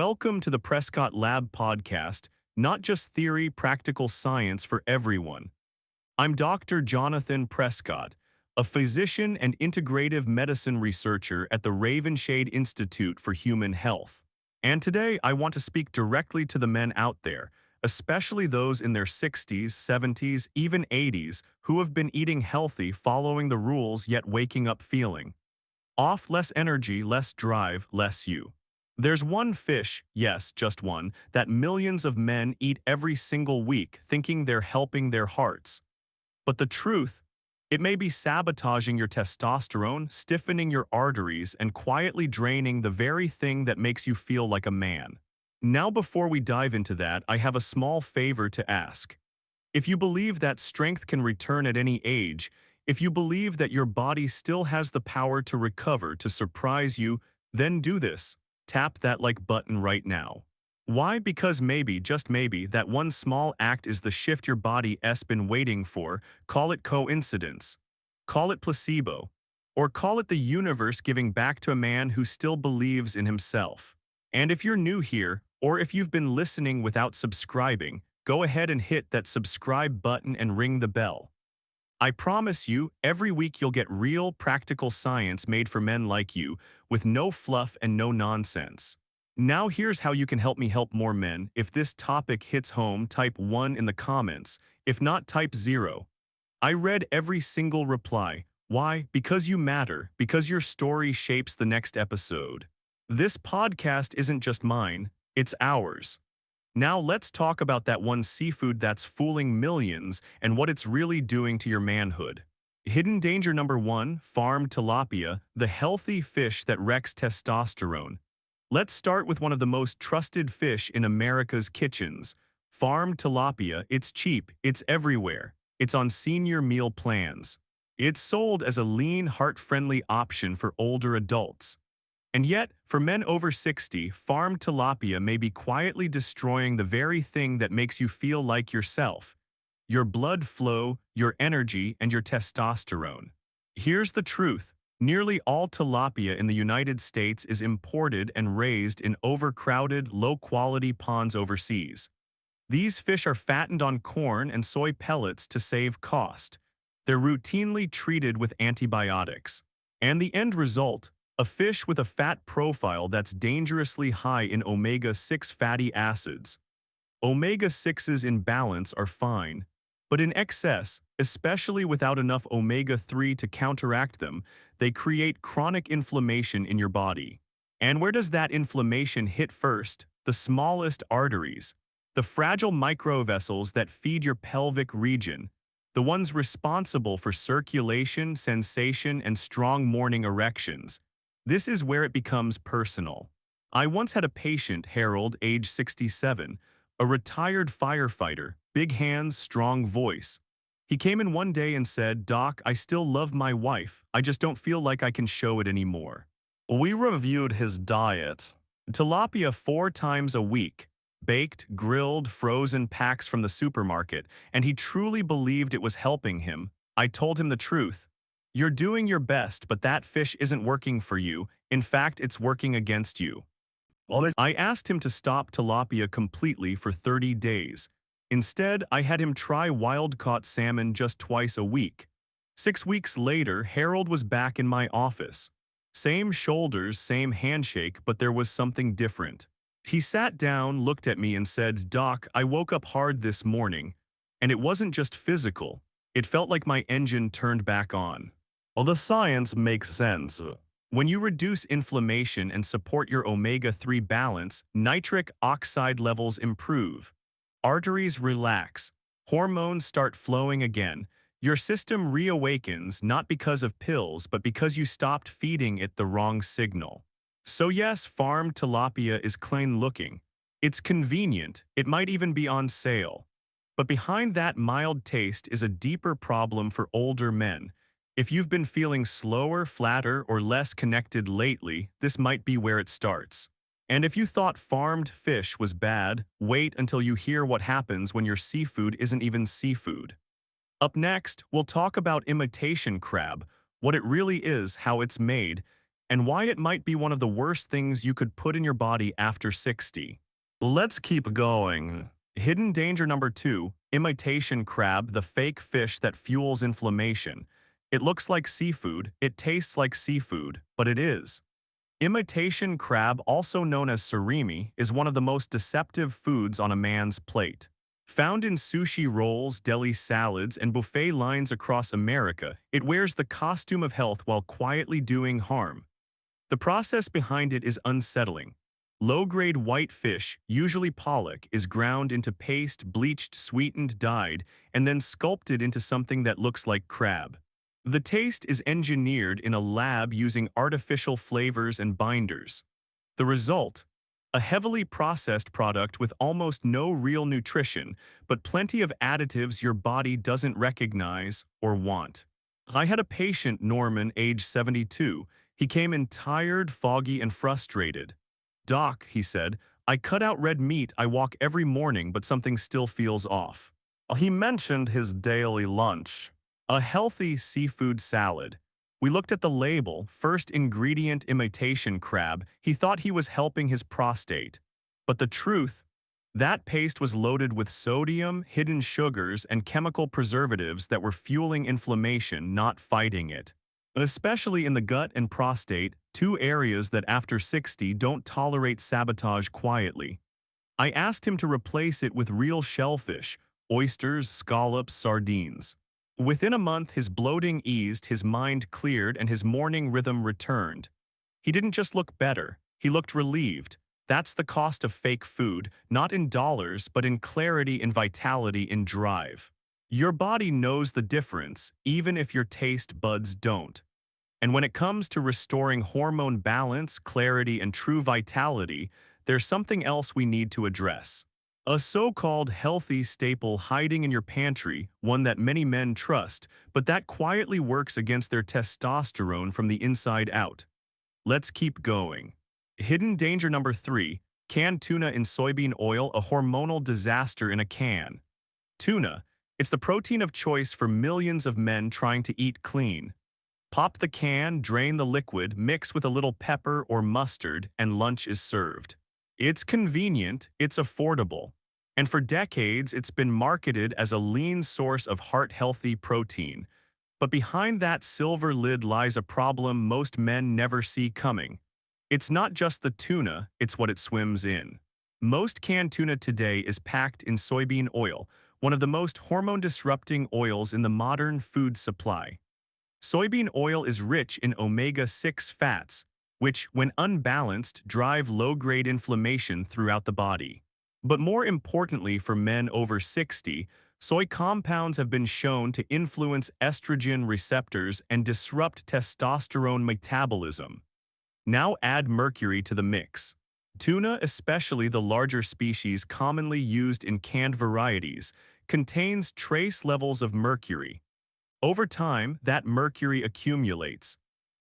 Welcome to the Prescott Lab podcast, not just theory, practical science for everyone. I'm Dr. Jonathan Prescott, a physician and integrative medicine researcher at the Ravenshade Institute for Human Health. And today I want to speak directly to the men out there, especially those in their 60s, 70s, even 80s, who have been eating healthy, following the rules, yet waking up feeling off, less energy, less drive, less you. There's one fish, yes, just one, that millions of men eat every single week thinking they're helping their hearts. But the truth, it may be sabotaging your testosterone, stiffening your arteries, and quietly draining the very thing that makes you feel like a man. Now, before we dive into that, I have a small favor to ask. If you believe that strength can return at any age, if you believe that your body still has the power to recover, to surprise you, then do this. Tap that like button right now. Why? Because maybe, just maybe, that one small act is the shift your body's been waiting for. Call it coincidence, call it placebo, or call it the universe giving back to a man who still believes in himself. And if you're new here, or if you've been listening without subscribing, go ahead and hit that subscribe button and ring the bell. I promise you, every week you'll get real, practical science made for men like you, with no fluff and no nonsense. Now here's how you can help me help more men. If this topic hits home, type 1 in the comments. If not, type 0. I read every single reply. Why? Because you matter, because your story shapes the next episode. This podcast isn't just mine, it's ours. Now let's talk about that one seafood that's fooling millions and what it's really doing to your manhood. Hidden danger number 1, farmed tilapia, the healthy fish that wrecks testosterone. Let's start with one of the most trusted fish in America's kitchens. Farmed tilapia, it's cheap, it's everywhere. It's on senior meal plans. It's sold as a lean, heart-friendly option for older adults. And yet, for men over 60, farmed tilapia may be quietly destroying the very thing that makes you feel like yourself: your blood flow, your energy, and your testosterone. Here's the truth. Nearly all tilapia in the United States is imported and raised in overcrowded, low-quality ponds overseas. These fish are fattened on corn and soy pellets to save cost. They're routinely treated with antibiotics. And the end result? A fish with a fat profile that's dangerously high in omega-6 fatty acids. Omega-6s in balance are fine, but in excess, especially without enough omega-3 to counteract them, they create chronic inflammation in your body. And where does that inflammation hit first? The smallest arteries, the fragile microvessels that feed your pelvic region, the ones responsible for circulation, sensation, and strong morning erections. This is where it becomes personal. I once had a patient, Harold, age 67, a retired firefighter, big hands, strong voice. He came in one day and said, "Doc, I still love my wife. I just don't feel like I can show it anymore." We reviewed his diet. Tilapia 4 times a week, baked, grilled, frozen packs from the supermarket, and he truly believed it was helping him. I told him the truth. You're doing your best, but that fish isn't working for you. In fact, it's working against you. I asked him to stop tilapia completely for 30 days. Instead, I had him try wild-caught salmon just twice a week. 6 weeks later, Harold was back in my office. Same shoulders, same handshake, but there was something different. He sat down, looked at me, and said, "Doc, I woke up hard this morning, and it wasn't just physical. It felt like my engine turned back on." Well, the science makes sense. When you reduce inflammation and support your omega-3 balance, nitric oxide levels improve. Arteries relax. Hormones start flowing again. Your system reawakens, not because of pills, but because you stopped feeding it the wrong signal. So yes, farmed tilapia is clean looking. It's convenient. It might even be on sale. But behind that mild taste is a deeper problem for older men. If you've been feeling slower, flatter, or less connected lately, this might be where it starts. And if you thought farmed fish was bad, wait until you hear what happens when your seafood isn't even seafood. Up next, we'll talk about imitation crab, what it really is, how it's made, and why it might be one of the worst things you could put in your body after 60. Let's keep going. Hidden danger number 2, imitation crab, the fake fish that fuels inflammation. It looks like seafood, it tastes like seafood, but it is. Imitation crab, also known as surimi, is one of the most deceptive foods on a man's plate. Found in sushi rolls, deli salads, and buffet lines across America, it wears the costume of health while quietly doing harm. The process behind it is unsettling. Low-grade white fish, usually pollock, is ground into paste, bleached, sweetened, dyed, and then sculpted into something that looks like crab. The taste is engineered in a lab using artificial flavors and binders. The result? A heavily processed product with almost no real nutrition, but plenty of additives your body doesn't recognize or want. I had a patient, Norman, age 72. He came in tired, foggy, and frustrated. "Doc," he said, "I cut out red meat. I walk every morning, but something still feels off." He mentioned his daily lunch, a healthy seafood salad. We looked at the label, first ingredient imitation crab. He thought he was helping his prostate. But the truth, that paste was loaded with sodium, hidden sugars, and chemical preservatives that were fueling inflammation, not fighting it. Especially in the gut and prostate, two areas that after 60 don't tolerate sabotage quietly. I asked him to replace it with real shellfish, oysters, scallops, sardines. Within a month, his bloating eased, his mind cleared, and his morning rhythm returned. He didn't just look better, he looked relieved. That's the cost of fake food, not in dollars, but in clarity, in vitality, in drive. Your body knows the difference, even if your taste buds don't. And when it comes to restoring hormone balance, clarity, and true vitality, there's something else we need to address. A so-called healthy staple hiding in your pantry, one that many men trust, but that quietly works against their testosterone from the inside out. Let's keep going. Hidden danger number 3, canned tuna in soybean oil, a hormonal disaster in a can. Tuna, it's the protein of choice for millions of men trying to eat clean. Pop the can, drain the liquid, mix with a little pepper or mustard, and lunch is served. It's convenient, it's affordable, and for decades it's been marketed as a lean source of heart-healthy protein. But behind that silver lid lies a problem most men never see coming. It's not just the tuna, it's what it swims in. Most canned tuna today is packed in soybean oil, one of the most hormone-disrupting oils in the modern food supply. Soybean oil is rich in omega-6 fats, which, when unbalanced, drive low-grade inflammation throughout the body. But more importantly for men over 60, soy compounds have been shown to influence estrogen receptors and disrupt testosterone metabolism. Now add mercury to the mix. Tuna, especially the larger species commonly used in canned varieties, contains trace levels of mercury. Over time, that mercury accumulates,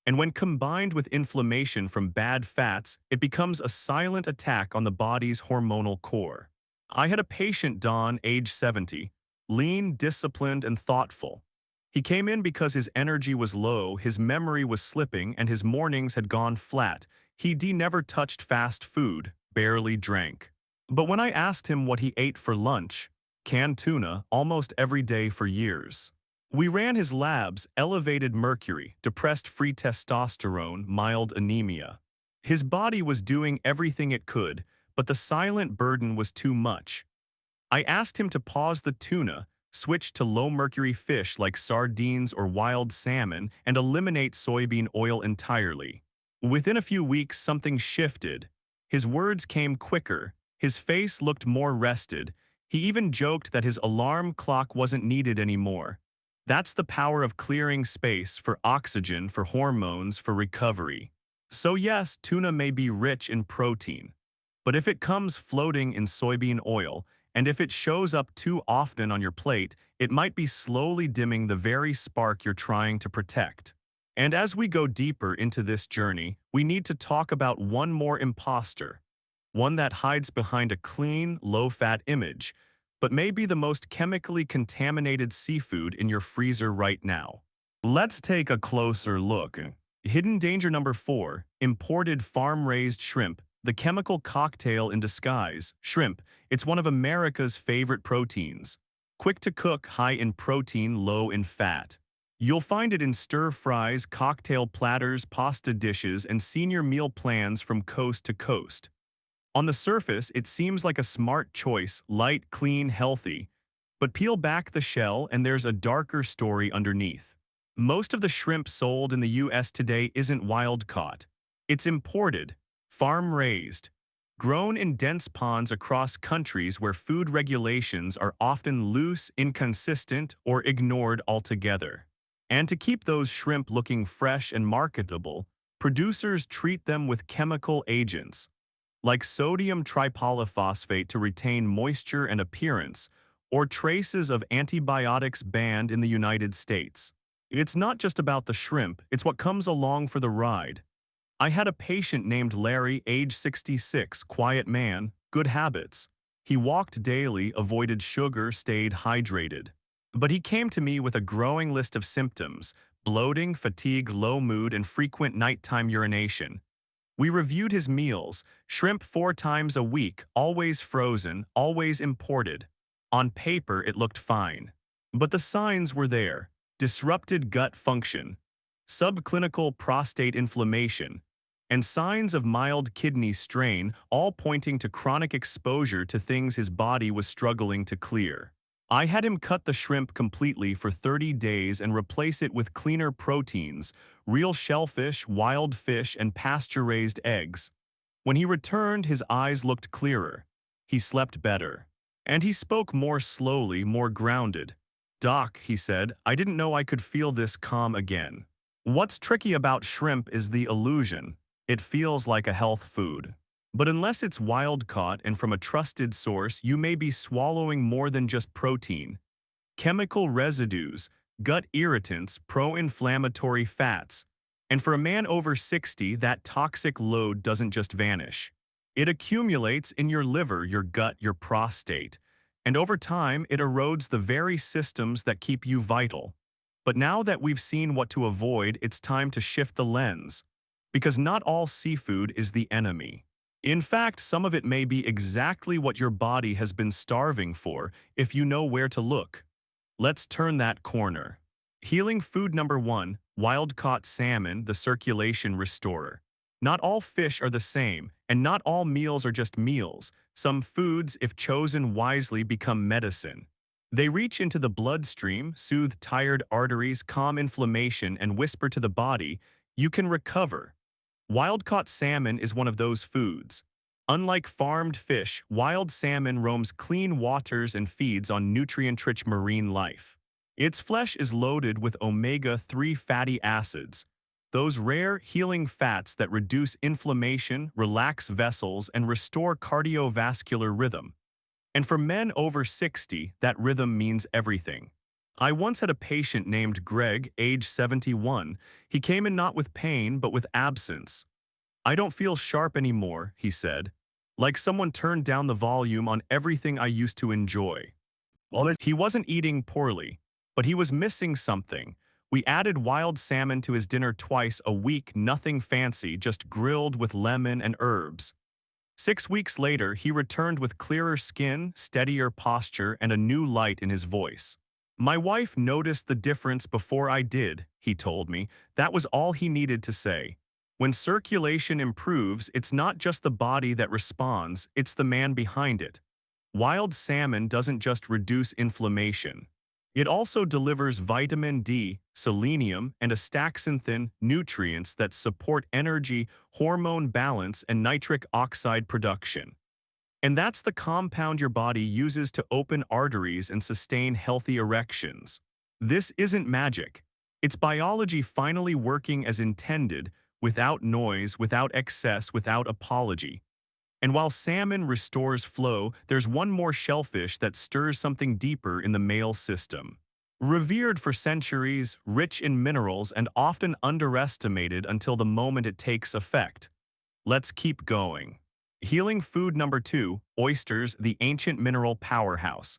and when combined with inflammation from bad fats, it becomes a silent attack on the body's hormonal core. I had a patient, Don, age 70, lean, disciplined, and thoughtful. He came in because his energy was low, his memory was slipping, and his mornings had gone flat. He never touched fast food, barely drank. But when I asked him what he ate for lunch, canned tuna almost every day for years. We ran his labs, elevated mercury, depressed free testosterone, mild anemia. His body was doing everything it could, but the silent burden was too much. I asked him to pause the tuna, switch to low-mercury fish like sardines or wild salmon, and eliminate soybean oil entirely. Within a few weeks, something shifted. His words came quicker, his face looked more rested. He even joked that his alarm clock wasn't needed anymore. That's the power of clearing space for oxygen, for hormones, for recovery. So yes, tuna may be rich in protein, but if it comes floating in soybean oil, and if it shows up too often on your plate, it might be slowly dimming the very spark you're trying to protect. And as we go deeper into this journey, we need to talk about one more imposter, one that hides behind a clean, low-fat image, but may be the most chemically contaminated seafood in your freezer right now. Let's take a closer look. Hidden danger number 4, imported farm-raised shrimp, the chemical cocktail in disguise. Shrimp, it's one of America's favorite proteins. Quick to cook, high in protein, low in fat. You'll find it in stir-fries, cocktail platters, pasta dishes, and senior meal plans from coast to coast. On the surface, it seems like a smart choice, light, clean, healthy. But peel back the shell and there's a darker story underneath. Most of the shrimp sold in the US today isn't wild-caught. It's imported, farm-raised, grown in dense ponds across countries where food regulations are often loose, inconsistent, or ignored altogether. And to keep those shrimp looking fresh and marketable, producers treat them with chemical agents, like sodium tripolyphosphate to retain moisture and appearance, or traces of antibiotics banned in the United States. It's not just about the shrimp, it's what comes along for the ride. I had a patient named Larry, age 66, quiet man, good habits. He walked daily, avoided sugar, stayed hydrated. But he came to me with a growing list of symptoms: bloating, fatigue, low mood, and frequent nighttime urination. We reviewed his meals: shrimp 4 times a week, always frozen, always imported. On paper, it looked fine. But the signs were there: disrupted gut function, subclinical prostate inflammation, and signs of mild kidney strain, all pointing to chronic exposure to things his body was struggling to clear. I had him cut the shrimp completely for 30 days and replace it with cleaner proteins, real shellfish, wild fish, and pasture-raised eggs. When he returned, his eyes looked clearer. He slept better. And he spoke more slowly, more grounded. "Doc," he said, "I didn't know I could feel this calm again." What's tricky about shrimp is the illusion. It feels like a health food. But unless it's wild-caught and from a trusted source, you may be swallowing more than just protein. Chemical residues, gut irritants, pro-inflammatory fats. And for a man over 60, that toxic load doesn't just vanish. It accumulates in your liver, your gut, your prostate. And over time, it erodes the very systems that keep you vital. But now that we've seen what to avoid, it's time to shift the lens. Because not all seafood is the enemy. In fact, some of it may be exactly what your body has been starving for if you know where to look. Let's turn that corner. Healing food number 1, wild-caught salmon, the circulation restorer. Not all fish are the same, and not all meals are just meals. Some foods, if chosen wisely, become medicine. They reach into the bloodstream, soothe tired arteries, calm inflammation, and whisper to the body, "You can recover." Wild-caught salmon is one of those foods. Unlike farmed fish, wild salmon roams clean waters and feeds on nutrient-rich marine life. Its flesh is loaded with omega-3 fatty acids, those rare healing fats that reduce inflammation, relax vessels, and restore cardiovascular rhythm. And for men over 60, that rhythm means everything. I once had a patient named Greg, age 71. He came in not with pain, but with absence. "I don't feel sharp anymore," he said. "Like someone turned down the volume on everything I used to enjoy." He wasn't eating poorly, but he was missing something. We added wild salmon to his dinner twice a week, nothing fancy, just grilled with lemon and herbs. 6 weeks later, he returned with clearer skin, steadier posture, and a new light in his voice. "My wife noticed the difference before I did," he told me. That was all he needed to say. When circulation improves, it's not just the body that responds, it's the man behind it. Wild salmon doesn't just reduce inflammation. It also delivers vitamin D, selenium, and astaxanthin, nutrients that support energy, hormone balance, and nitric oxide production. And that's the compound your body uses to open arteries and sustain healthy erections. This isn't magic. It's biology finally working as intended, without noise, without excess, without apology. And while salmon restores flow, there's one more shellfish that stirs something deeper in the male system. Revered for centuries, rich in minerals, and often underestimated until the moment it takes effect. Let's keep going. Healing food number 2, oysters, the ancient mineral powerhouse.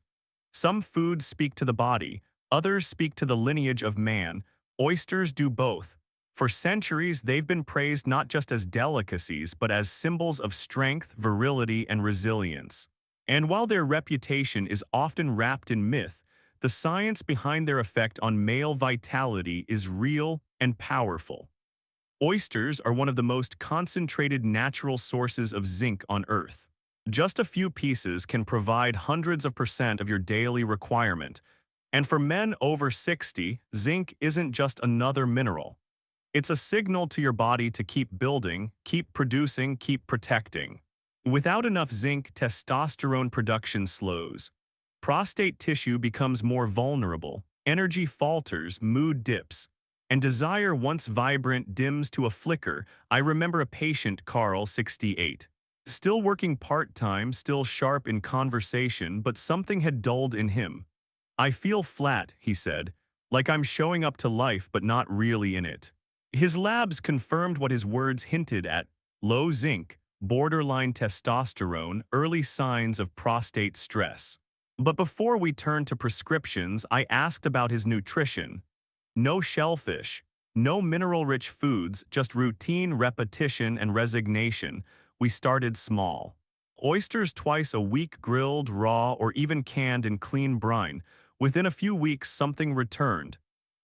Some foods speak to the body, others speak to the lineage of man. Oysters do both. For centuries, they've been praised not just as delicacies, but as symbols of strength, virility, and resilience. And while their reputation is often wrapped in myth, the science behind their effect on male vitality is real and powerful. Oysters are one of the most concentrated natural sources of zinc on Earth. Just a few pieces can provide hundreds of percent of your daily requirement. And for men over 60, zinc isn't just another mineral. It's a signal to your body to keep building, keep producing, keep protecting. Without enough zinc, testosterone production slows. Prostate tissue becomes more vulnerable, energy falters, mood dips, and desire once vibrant dims to a flicker. I remember a patient, Carl, 68. Still working part-time, still sharp in conversation, but something had dulled in him. I feel flat, he said, like I'm showing up to life but not really in it. His labs confirmed what his words hinted at: low zinc, borderline testosterone, early signs of prostate stress. But before we turned to prescriptions, I asked about his nutrition. No shellfish, no mineral-rich foods, just routine repetition and resignation. We started small. Oysters twice a week, grilled, raw, or even canned in clean brine. Within a few weeks, something returned.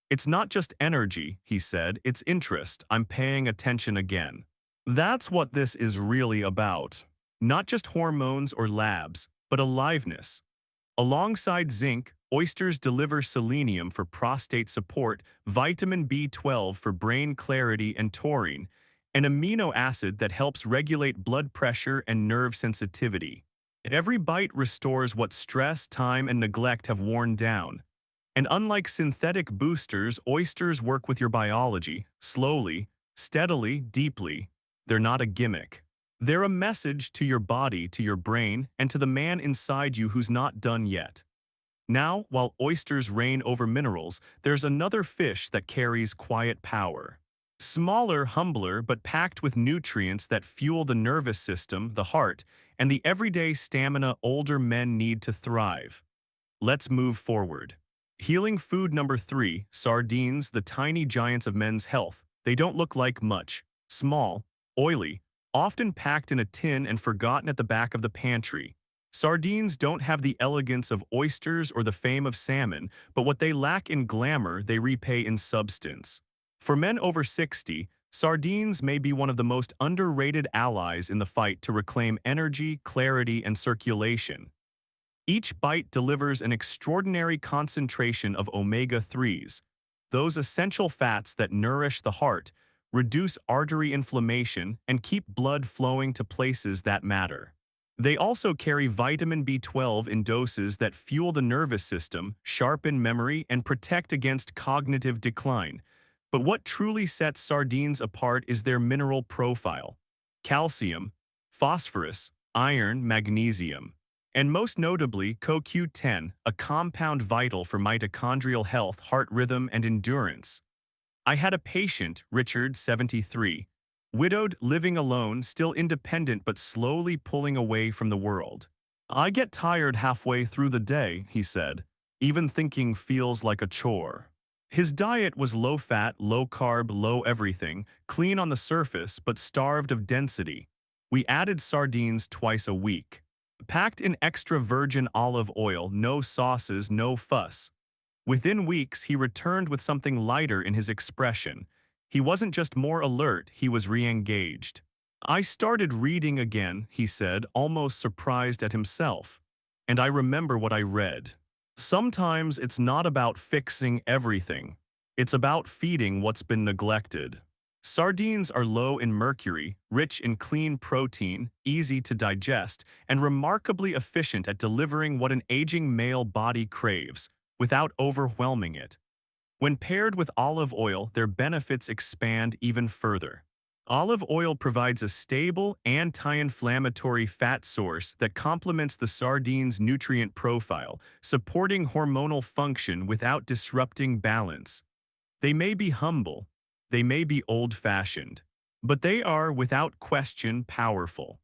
It's not just energy, he said, it's interest. I'm paying attention again. That's what this is really about. Not just hormones or labs, but aliveness. Alongside zinc, oysters deliver selenium for prostate support, vitamin B12 for brain clarity, and taurine, an amino acid that helps regulate blood pressure and nerve sensitivity. Every bite restores what stress, time, and neglect have worn down. And unlike synthetic boosters, oysters work with your biology, slowly, steadily, deeply. They're not a gimmick. They're a message to your body, to your brain, and to the man inside you who's not done yet. Now, while oysters reign over minerals, there's another fish that carries quiet power. Smaller, humbler, but packed with nutrients that fuel the nervous system, the heart, and the everyday stamina older men need to thrive. Let's move forward. Healing food number 3, sardines, the tiny giants of men's health. They don't look like much. Small, oily, often packed in a tin and forgotten at the back of the pantry. Sardines don't have the elegance of oysters or the fame of salmon, but what they lack in glamour, they repay in substance. For men over 60, sardines may be one of the most underrated allies in the fight to reclaim energy, clarity, and circulation. Each bite delivers an extraordinary concentration of omega-3s, those essential fats that nourish the heart, reduce artery inflammation, and keep blood flowing to places that matter. They also carry vitamin B12 in doses that fuel the nervous system, sharpen memory, and protect against cognitive decline. But what truly sets sardines apart is their mineral profile: calcium, phosphorus, iron, magnesium, and most notably CoQ10, a compound vital for mitochondrial health, heart rhythm, and endurance. I had a patient, Richard, 73, widowed, living alone, still independent but slowly pulling away from the world. I get tired halfway through the day, he said. Even thinking feels like a chore. His diet was low-fat, low-carb, low everything, clean on the surface but starved of density. We added sardines twice a week. Packed in extra virgin olive oil, no sauces, no fuss. Within weeks, he returned with something lighter in his expression. He wasn't just more alert, he was re-engaged. I started reading again, he said, almost surprised at himself. And I remember what I read. Sometimes it's not about fixing everything. It's about feeding what's been neglected. Sardines are low in mercury, rich in clean protein, easy to digest, and remarkably efficient at delivering what an aging male body craves, without overwhelming it. When paired with olive oil, their benefits expand even further. Olive oil provides a stable, anti-inflammatory fat source that complements the sardine's nutrient profile, supporting hormonal function without disrupting balance. They may be humble, they may be old-fashioned, but they are, without question, powerful.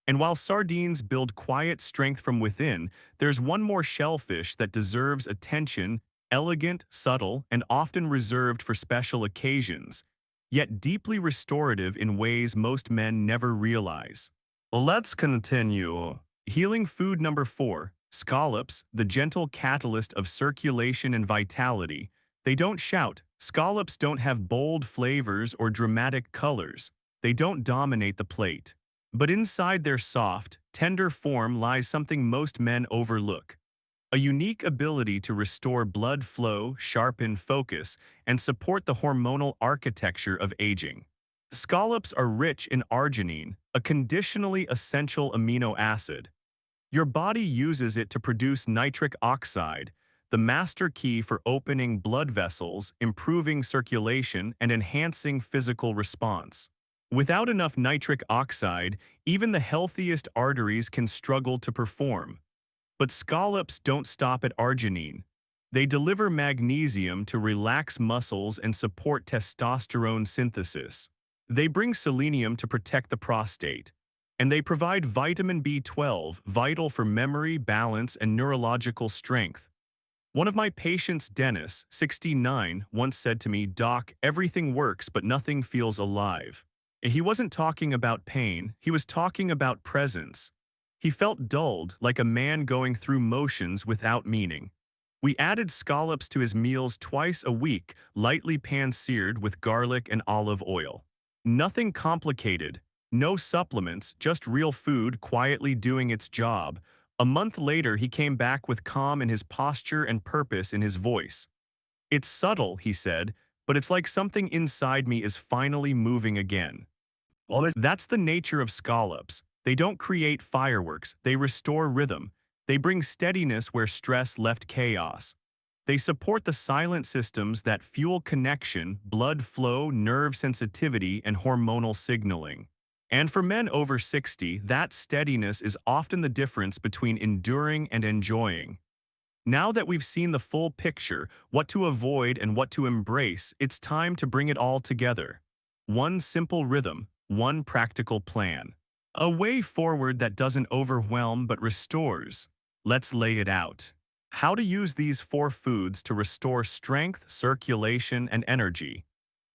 And while sardines build quiet strength from within, there's one more shellfish that deserves attention: elegant, subtle, and often reserved for special occasions. yet deeply restorative in ways most men never realize. Let's continue. Healing food number 4, scallops, the gentle catalyst of circulation and vitality. They don't shout. Scallops don't have bold flavors or dramatic colors. They don't dominate the plate. But inside their soft, tender form lies something most men overlook. A unique ability to restore blood flow, sharpen focus, and support the hormonal architecture of aging. Scallops are rich in arginine, a conditionally essential amino acid. Your body uses it to produce nitric oxide, the master key for opening blood vessels, improving circulation, and enhancing physical response. Without enough nitric oxide, even the healthiest arteries can struggle to perform. But scallops don't stop at arginine. They deliver magnesium to relax muscles and support testosterone synthesis. They bring selenium to protect the prostate. And they provide vitamin B12, vital for memory, balance, and neurological strength. One of my patients, Dennis, 69, once said to me, "Doc, everything works, but nothing feels alive." He wasn't talking about pain, he was talking about presence. He felt dulled, like a man going through motions without meaning. We added scallops to his meals twice a week, lightly pan-seared with garlic and olive oil. Nothing complicated, no supplements, just real food quietly doing its job. A month later, he came back with calm in his posture and purpose in his voice. "It's subtle," he said, "but it's like something inside me is finally moving again." Well, that's the nature of scallops. They don't create fireworks, they restore rhythm. They bring steadiness where stress left chaos. They support the silent systems that fuel connection, blood flow, nerve sensitivity, and hormonal signaling. And for men over 60, that steadiness is often the difference between enduring and enjoying. Now that we've seen the full picture, what to avoid and what to embrace, it's time to bring it all together. One simple rhythm, one practical plan. A way forward that doesn't overwhelm but restores. Let's lay it out. How to use these 4 foods to restore strength, circulation, and energy.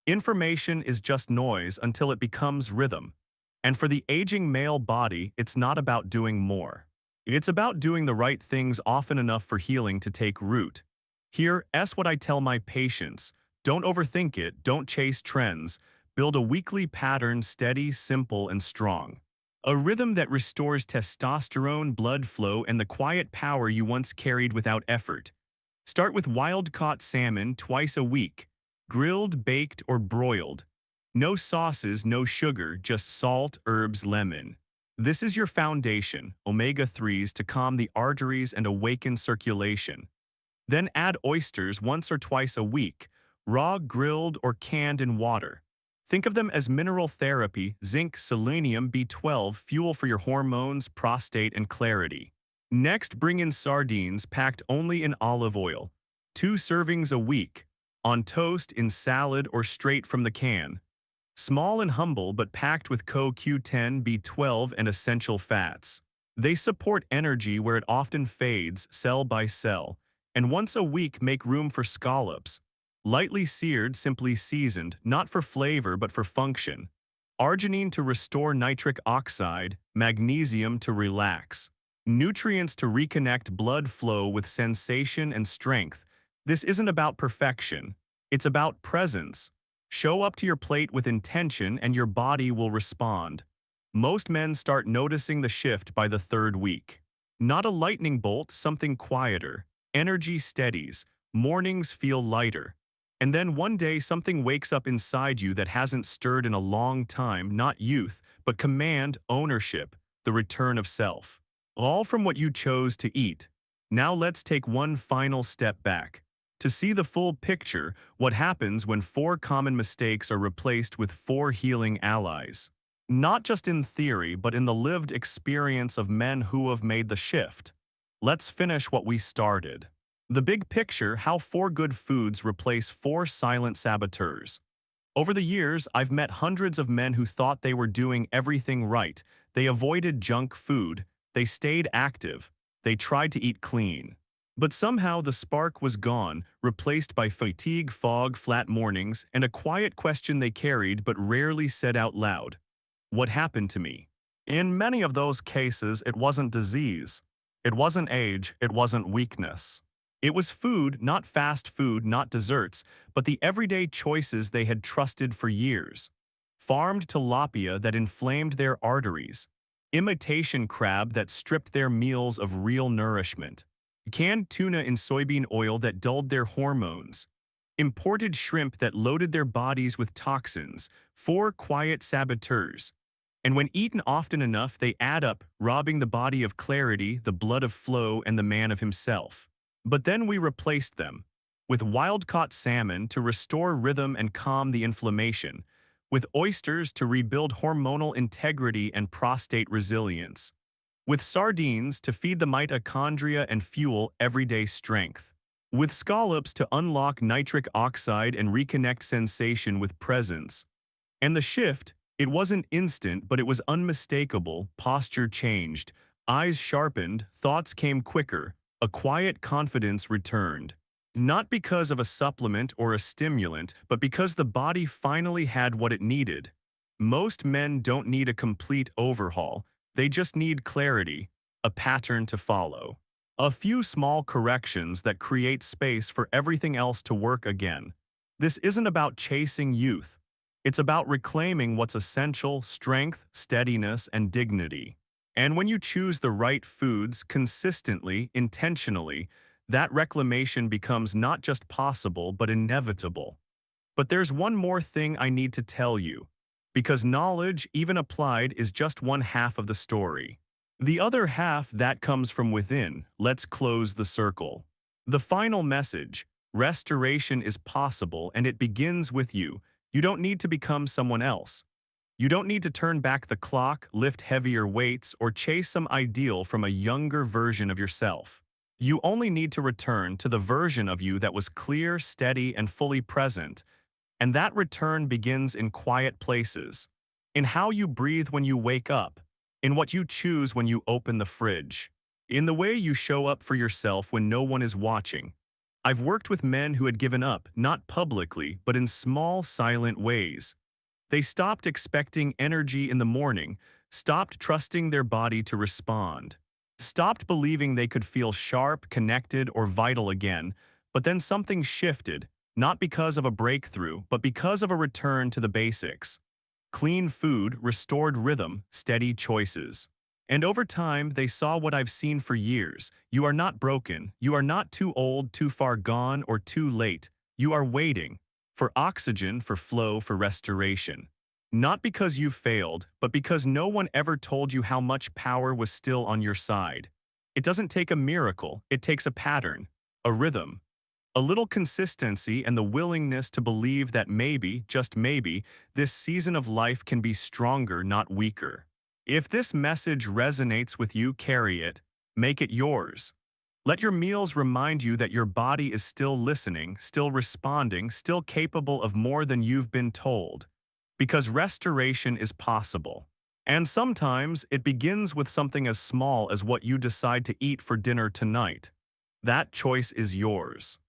Information is just noise until it becomes rhythm. And for the aging male body, it's not about doing more. It's about doing the right things often enough for healing to take root. Here's what I tell my patients. Don't overthink it, don't chase trends. Build a weekly pattern steady, simple, and strong. A rhythm that restores testosterone, blood flow, and the quiet power you once carried without effort. Start with wild-caught salmon twice a week, grilled, baked, or broiled. No sauces, no sugar, just salt, herbs, lemon. This is your foundation, omega-3s to calm the arteries and awaken circulation. Then add oysters once or twice a week, raw, grilled, or canned in water. Think of them as mineral therapy, zinc, selenium, B12, fuel for your hormones, prostate, and clarity. Next, bring in sardines packed only in olive oil. 2 servings a week, on toast, in salad, or straight from the can. Small and humble but packed with CoQ10, B12, and essential fats. They support energy where it often fades, cell by cell. And once a week, make room for scallops. Lightly seared, simply seasoned, not for flavor but for function. Arginine to restore nitric oxide, magnesium to relax. Nutrients to reconnect blood flow with sensation and strength. This isn't about perfection. It's about presence. Show up to your plate with intention and your body will respond. Most men start noticing the shift by the 3rd week. Not a lightning bolt, something quieter. Energy steadies. Mornings feel lighter. And then one day something wakes up inside you that hasn't stirred in a long time, not youth, but command, ownership, the return of self. All from what you chose to eat. Now let's take one final step back. To see the full picture, what happens when 4 common mistakes are replaced with 4 healing allies. Not just in theory, but in the lived experience of men who have made the shift. Let's finish what we started. The big picture, how 4 good foods replace 4 silent saboteurs. Over the years, I've met hundreds of men who thought they were doing everything right. They avoided junk food. They stayed active. They tried to eat clean. But somehow the spark was gone, replaced by fatigue, fog, flat mornings, and a quiet question they carried but rarely said out loud. What happened to me? In many of those cases, it wasn't disease. It wasn't age, it wasn't weakness. It was food, not fast food, not desserts, but the everyday choices they had trusted for years. Farmed tilapia that inflamed their arteries. Imitation crab that stripped their meals of real nourishment. Canned tuna in soybean oil that dulled their hormones. Imported shrimp that loaded their bodies with toxins. 4 quiet saboteurs. And when eaten often enough, they add up, robbing the body of clarity, the blood of flow, and the man of himself. But then we replaced them with wild-caught salmon to restore rhythm and calm the inflammation, with oysters to rebuild hormonal integrity and prostate resilience, with sardines to feed the mitochondria and fuel everyday strength, with scallops to unlock nitric oxide and reconnect sensation with presence. And the shift, it wasn't instant, but it was unmistakable. Posture changed, eyes sharpened, thoughts came quicker, a quiet confidence returned. Not because of a supplement or a stimulant, but because the body finally had what it needed. Most men don't need a complete overhaul, they just need clarity, a pattern to follow. A few small corrections that create space for everything else to work again. This isn't about chasing youth. It's about reclaiming what's essential: strength, steadiness, and dignity. And when you choose the right foods consistently, intentionally, that reclamation becomes not just possible but inevitable. But there's one more thing I need to tell you, because knowledge, even applied, is just one half of the story. The other half, that comes from within. Let's close the circle. The final message: restoration is possible, and it begins with you. You don't need to become someone else. You don't need to turn back the clock, lift heavier weights, or chase some ideal from a younger version of yourself. You only need to return to the version of you that was clear, steady, and fully present. And that return begins in quiet places, in how you breathe when you wake up, in what you choose when you open the fridge, in the way you show up for yourself when no one is watching. I've worked with men who had given up, not publicly, but in small, silent ways. They stopped expecting energy in the morning, stopped trusting their body to respond, stopped believing they could feel sharp, connected, or vital again, but then something shifted, not because of a breakthrough, but because of a return to the basics. Clean food, restored rhythm, steady choices. And over time, they saw what I've seen for years. You are not broken. You are not too old, too far gone, or too late. You are waiting for oxygen, for flow, for restoration. Not because you failed, but because no one ever told you how much power was still on your side. It doesn't take a miracle, it takes a pattern, a rhythm, a little consistency, and the willingness to believe that maybe, just maybe, this season of life can be stronger, not weaker. If this message resonates with you, carry it. Make it yours. Let your meals remind you that your body is still listening, still responding, still capable of more than you've been told. Because restoration is possible. And sometimes it begins with something as small as what you decide to eat for dinner tonight. That choice is yours.